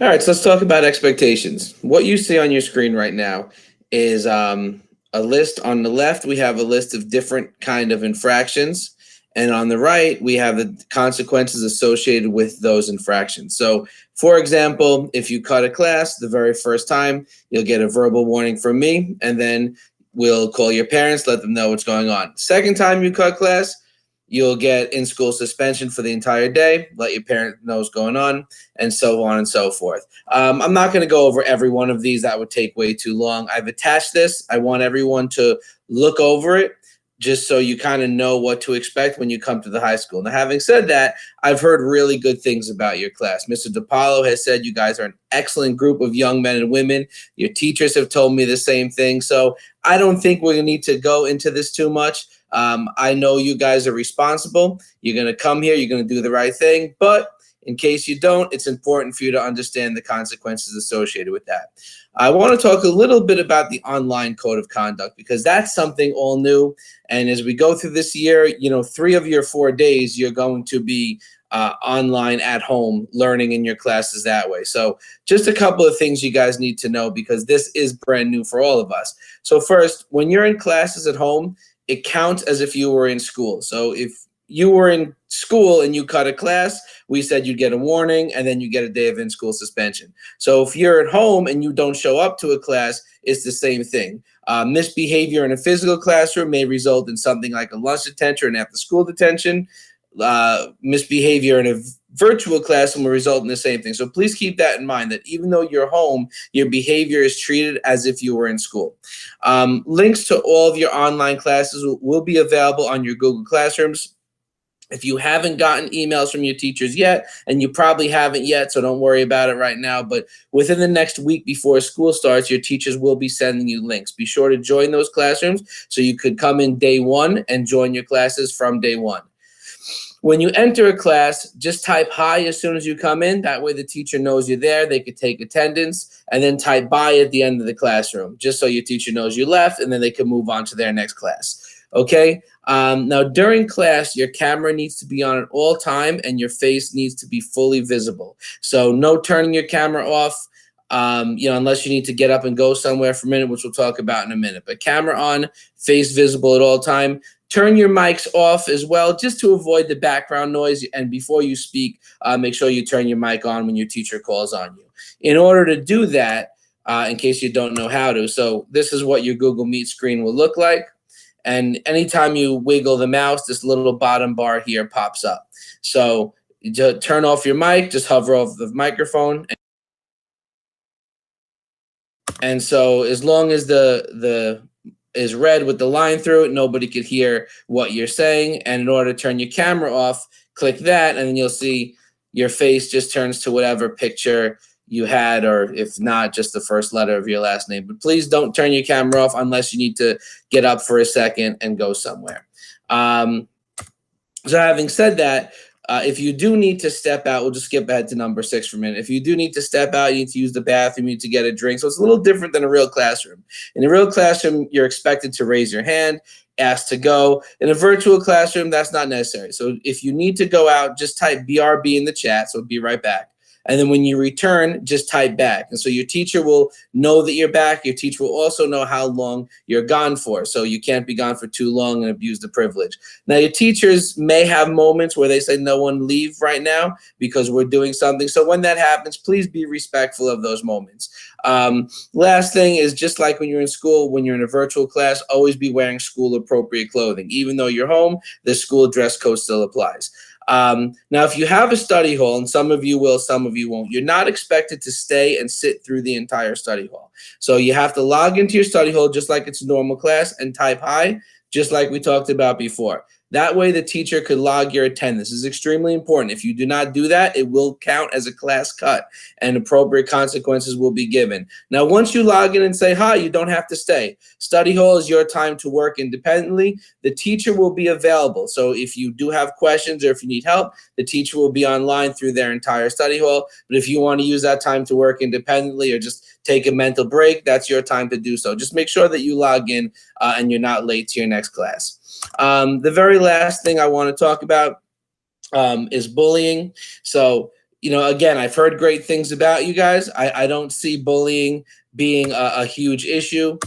All right, so let's talk about expectations. What you see on your screen right now is a list. On the left, we have a list of different kind of infractions, and on the right, we have the consequences associated with those infractions. So, for example, if you cut a class the very first time, you'll get a verbal warning from me, and then we'll call your parents, let them know what's going on. Second time you cut class, you'll get in-school suspension for the entire day, let your parent know what's going on, and so on and so forth. I'm not going to go over every one of these. That would take way too long. I've attached this. I want everyone to look over it just so you kind of know what to expect when you come to the high school. Now, having said that, I've heard really good things about your class. Mr. DiPaolo has said you guys are an excellent group of young men and women. Your teachers have told me the same thing. So I don't think we're going to need to go into this too much. I know you guys are responsible. You're going to come here. You're going to do the right thing. But in case you don't, it's important for you to understand the consequences associated with that. I want to talk a little bit about the online code of conduct because that's something all new. And as we go through this year, 3 of your 4 days, you're going to be online at home learning in your classes that way. So just a couple of things you guys need to know because this is brand new for all of us. So first, when you're in classes at home, it counts as if you were in school. So if you were in school and you cut a class, we said you'd get a warning and then you get a day of in-school suspension. So if you're at home and you don't show up to a class, it's the same thing. Misbehavior in a physical classroom may result in something like a lunch detention or an after-school detention. Misbehavior in a virtual classroom will result in the same thing. So please keep that in mind that even though you're home, your behavior is treated as if you were in school. Links to all of your online classes will be available on your Google Classrooms. If you haven't gotten emails from your teachers yet, and you probably haven't yet, so don't worry about it right now, but within the next week before school starts, your teachers will be sending you links. Be sure to join those classrooms so you could come in day one and join your classes from day one. When you enter a class, just type hi as soon as you come in. That way the teacher knows you're there. They could take attendance and then type bye at the end of the classroom, just so your teacher knows you left and then they can move on to their next class. Okay? Now, during class, your camera needs to be on at all time and your face needs to be fully visible. So no turning your camera off, unless you need to get up and go somewhere for a minute, which we'll talk about in a minute. But camera on, face visible at all time. Turn your mics off as well, just to avoid the background noise. And before you speak, make sure you turn your mic on when your teacher calls on you. In order to do that, in case you don't know how to, so this is what your Google Meet screen will look like. And anytime you wiggle the mouse, this little bottom bar here pops up. So to turn off your mic, just hover over the microphone. And so as long as the is red with the line through it, nobody could hear what you're saying. And in order to turn your camera off, click that, and then you'll see your face just turns to whatever picture you had, or if not, just the first letter of your last name. But please don't turn your camera off unless you need to get up for a second and go somewhere. So having said that, if you do need to step out, we'll just skip ahead to number 6 for a minute. If you do need to step out, you need to use the bathroom, you need to get a drink. So it's a little different than a real classroom. In a real classroom, you're expected to raise your hand, ask to go. In a virtual classroom, that's not necessary. So if you need to go out, just type BRB in the chat. So be right back. And then when you return, just type back. And so your teacher will know that you're back. Your teacher will also know how long you're gone for. So you can't be gone for too long and abuse the privilege. Now, your teachers may have moments where they say, no one leave right now because we're doing something. So when that happens, please be respectful of those moments. Last thing is, just like when you're in school, when you're in a virtual class, always be wearing school appropriate clothing. Even though you're home, the school dress code still applies. Now, if you have a study hall, and some of you will, some of you won't, you're not expected to stay and sit through the entire study hall. So you have to log into your study hall just like it's a normal class and type hi, just like we talked about before. That way the teacher could log your attendance. This is extremely important. If you do not do that, it will count as a class cut and appropriate consequences will be given. Now, once you log in and say hi, you don't have to stay. Study hall is your time to work independently. The teacher will be available. So if you do have questions or if you need help, the teacher will be online through their entire study hall. But if you want to use that time to work independently or just take a mental break, that's your time to do so. Just make sure that you log in and you're not late to your next class. The very last thing I want to talk about is bullying. So again, I've heard great things about you guys. I don't see bullying being a huge issue,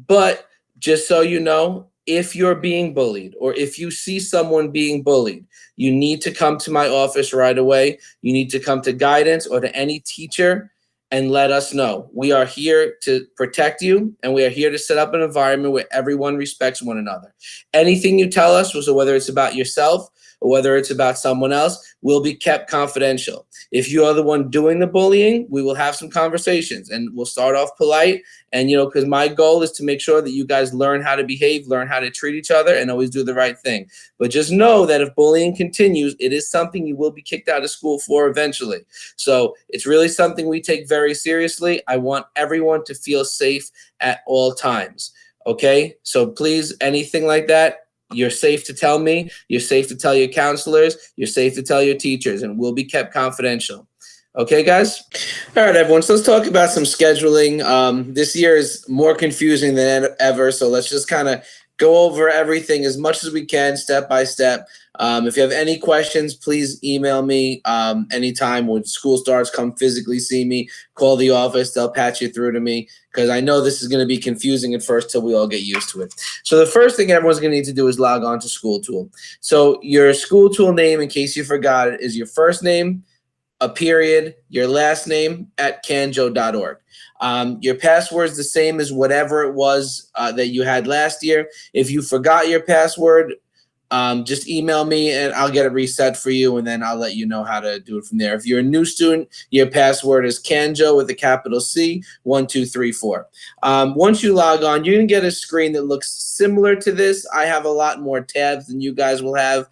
but just so you know, if you're being bullied or if you see someone being bullied, you need to come to my office right away. You need to come to guidance or to any teacher and let us know. We are here to protect you, and we are here to set up an environment where everyone respects one another. Anything you tell us, so whether it's about yourself or whether it's about someone else, will be kept confidential. If you are the one doing the bullying, we will have some conversations and we'll start off polite. And, because my goal is to make sure that you guys learn how to behave, learn how to treat each other, and always do the right thing. But just know that if bullying continues, it is something you will be kicked out of school for eventually. So it's really something we take very seriously. I want everyone to feel safe at all times. Okay? So please, anything like that, you're safe to tell me. You're safe to tell your counselors. You're safe to tell your teachers, and will be kept confidential. Okay, guys? All right, everyone. So let's talk about some scheduling. This year is more confusing than ever, so let's just kind of go over everything as much as we can, step by step. If you have any questions, please email me anytime when school starts. Come physically see me. Call the office. They'll patch you through to me, because I know this is going to be confusing at first till we all get used to it. So the first thing everyone's going to need to do is log on to SchoolTool. So your SchoolTool name, in case you forgot it, is your first name, a period, your last name at kanjo.org. Your password is the same as whatever it was that you had last year. If you forgot your password, just email me and I'll get it reset for you, and then I'll let you know how to do it from there. If you're a new student, your password is Kanjo with a capital C, 1234. Once you log on, you're going to get a screen that looks similar to this. I have a lot more tabs than you guys will have.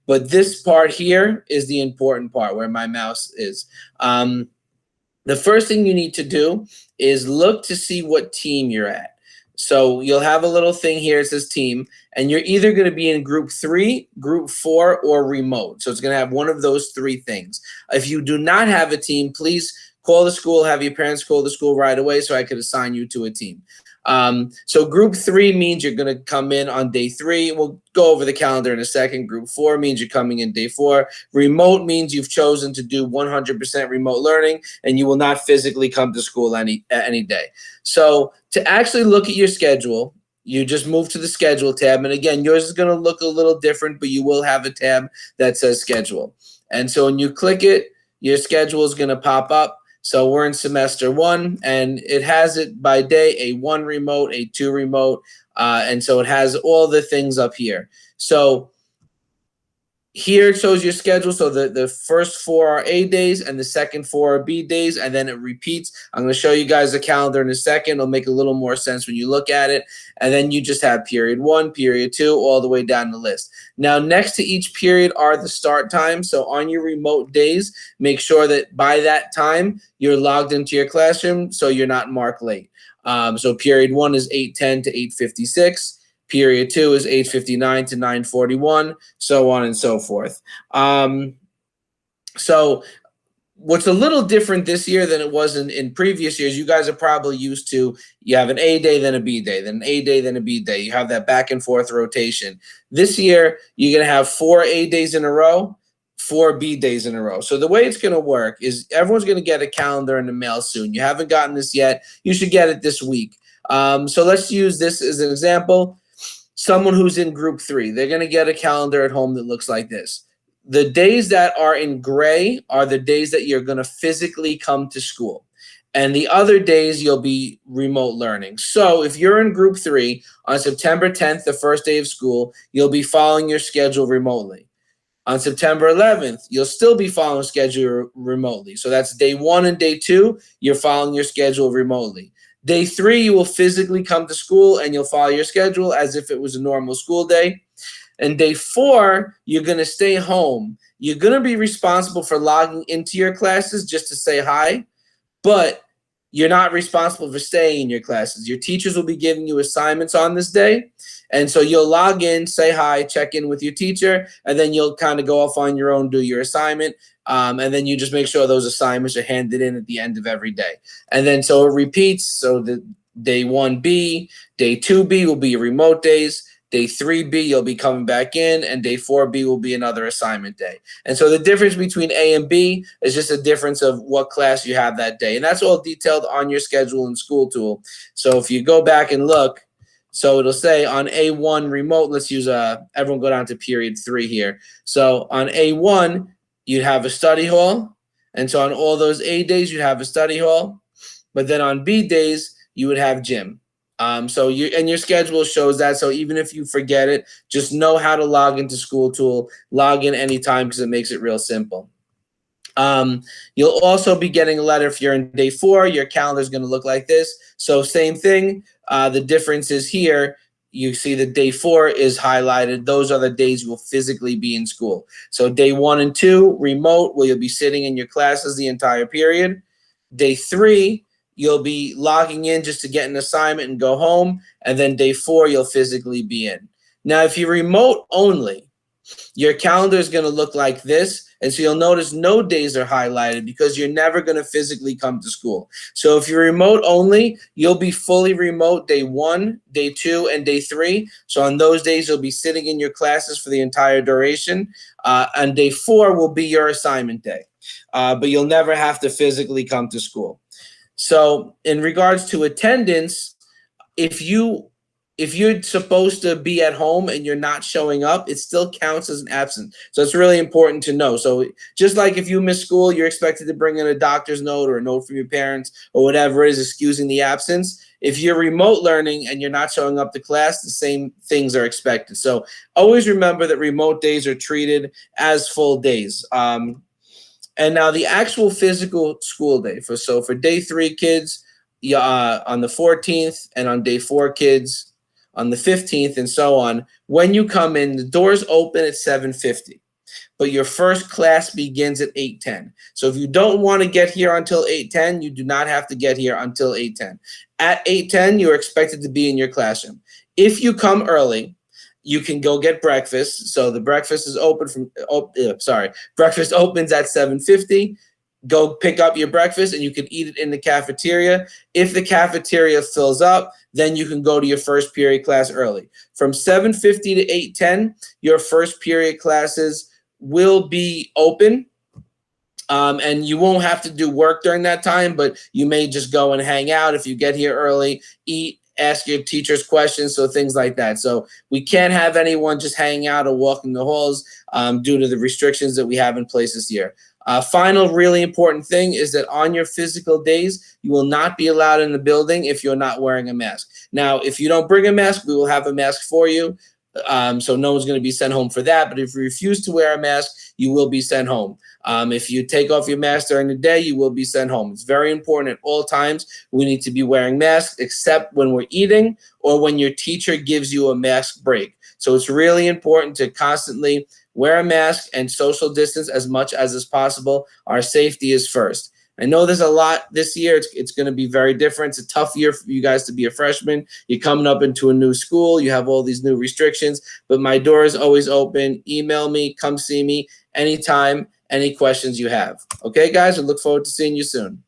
But this part here is the important part where my mouse is. The first thing you need to do is look to see what team you're at. So you'll have a little thing here, it says team, and you're either going to be in group 3, group 4, or remote. So it's going to have one of those 3 things. If you do not have a team, please call the school, have your parents call the school right away so I could assign you to a team. So group 3 means you're going to come in on day 3. We'll go over the calendar in a second. Group 4 means you're coming in day 4. Remote means you've chosen to do 100% remote learning and you will not physically come to school any day. So to actually look at your schedule, you just move to the schedule tab. And again, yours is going to look a little different, but you will have a tab that says schedule. And so when you click it, your schedule is going to pop up. So we're in semester 1, and it has it by day, a 1 remote, a 2 remote, and so it has all the things up here. So here it shows your schedule. So the first 4 are A days and the second 4 are B days, and then it repeats. I'm going to show you guys the calendar in a second. It'll make a little more sense when you look at it. And then you just have period 1, period 2, all the way down the list. Now, next to each period are the start times. So on your remote days, make sure that by that time you're logged into your classroom so you're not marked late. So period 1 is 8:10 to 8:56. Period 2 is 8:59 to 9:41, so on and so forth. So what's a little different this year than it was in previous years, you guys are probably used to, you have an A day, then a B day, then an A day, then a B day. You have that back and forth rotation. This year, you're going to have 4 A days in a row, 4 B days in a row. So the way it's going to work is everyone's going to get a calendar in the mail soon. You haven't gotten this yet. You should get it this week. So let's use this as an example. Someone who's in group 3, they're going to get a calendar at home that looks like this. The days that are in gray are the days that you're going to physically come to school. And the other days you'll be remote learning. So if you're in group 3 on September 10th, the first day of school, you'll be following your schedule remotely. On September 11th, you'll still be following schedule remotely. So that's day 1 and day 2, you're following your schedule remotely. Day 3, you will physically come to school and you'll follow your schedule as if it was a normal school day. And day 4, you're going to stay home. You're going to be responsible for logging into your classes just to say hi, but you're not responsible for staying in your classes. Your teachers will be giving you assignments on this day. And so you'll log in, say hi, check in with your teacher, and then you'll kind of go off on your own, do your assignment. And then you just make sure those assignments are handed in at the end of every day. And then so it repeats. So the day 1B, day 2B will be your remote days. Day 3B, you'll be coming back in, and day 4B will be another assignment day. And so the difference between A and B is just a difference of what class you have that day. And that's all detailed on your schedule and school tool. So if you go back and look, so it'll say on A1 remote, let's use everyone go down to period 3 here. So on A1, you'd have a study hall. And so on all those A days, you'd have a study hall. But then on B days, you would have gym. So your schedule shows that. So even if you forget it, just know how to log into School Tool, log in anytime because it makes it real simple. You'll also be getting a letter if you're in day 4. Your calendar is going to look like this. So same thing. The difference is here. You see the day 4 is highlighted. Those are the days you will physically be in school. So day 1 and 2, remote, where you'll be sitting in your classes the entire period. Day 3, you'll be logging in just to get an assignment and go home. And then day 4, you'll physically be in. Now, if you're remote only, your calendar is going to look like this. And so you'll notice no days are highlighted because you're never going to physically come to school. So if you're remote only, you'll be fully remote day 1, day 2, and day 3. So on those days, you'll be sitting in your classes for the entire duration. And day 4 will be your assignment day. But you'll never have to physically come to school. So in regards to attendance, if you're supposed to be at home and you're not showing up, it still counts as an absence. So it's really important to know. So just like if you miss school, you're expected to bring in a doctor's note or a note from your parents or whatever it is excusing the absence. If you're remote learning and you're not showing up to class, the same things are expected. So always remember that remote days are treated as full days. And now the actual physical school day for day 3 kids, on the 14th, and on day 4 kids on the 15th, and so on. When you come in, the doors open at 7:50, but your first class begins at 8:10. So if you don't want to get here until 8:10, you do not have to get here until 8:10. At 8:10, you're expected to be in your classroom. If you come early, you can go get breakfast. So the breakfast is breakfast opens at 7:50. Go pick up your breakfast and you can eat it in the cafeteria. If the cafeteria fills up, then you can go to your first period class early. From 7:50 to 8:10, your first period classes will be open. And you won't have to do work during that time, but you may just go and hang out if you get here early, eat, ask your teachers questions, so things like that. So we can't have anyone just hang out or walking the halls due to the restrictions that we have in place this year. Final really important thing is that on your physical days, you will not be allowed in the building if you're not wearing a mask. Now, if you don't bring a mask, we will have a mask for you. So no one's going to be sent home for that. But if you refuse to wear a mask, you will be sent home. If you take off your mask during the day, you will be sent home. It's very important at all times. We need to be wearing masks, except when we're eating or when your teacher gives you a mask break. So it's really important to constantly wear a mask and social distance as much as is possible. Our safety is first. I know there's a lot this year. It's going to be very different. It's a tough year for you guys to be a freshman. You're coming up into a new school. You have all these new restrictions, but my door is always open. Email me, come see me anytime, any questions you have. Okay, guys, I look forward to seeing you soon.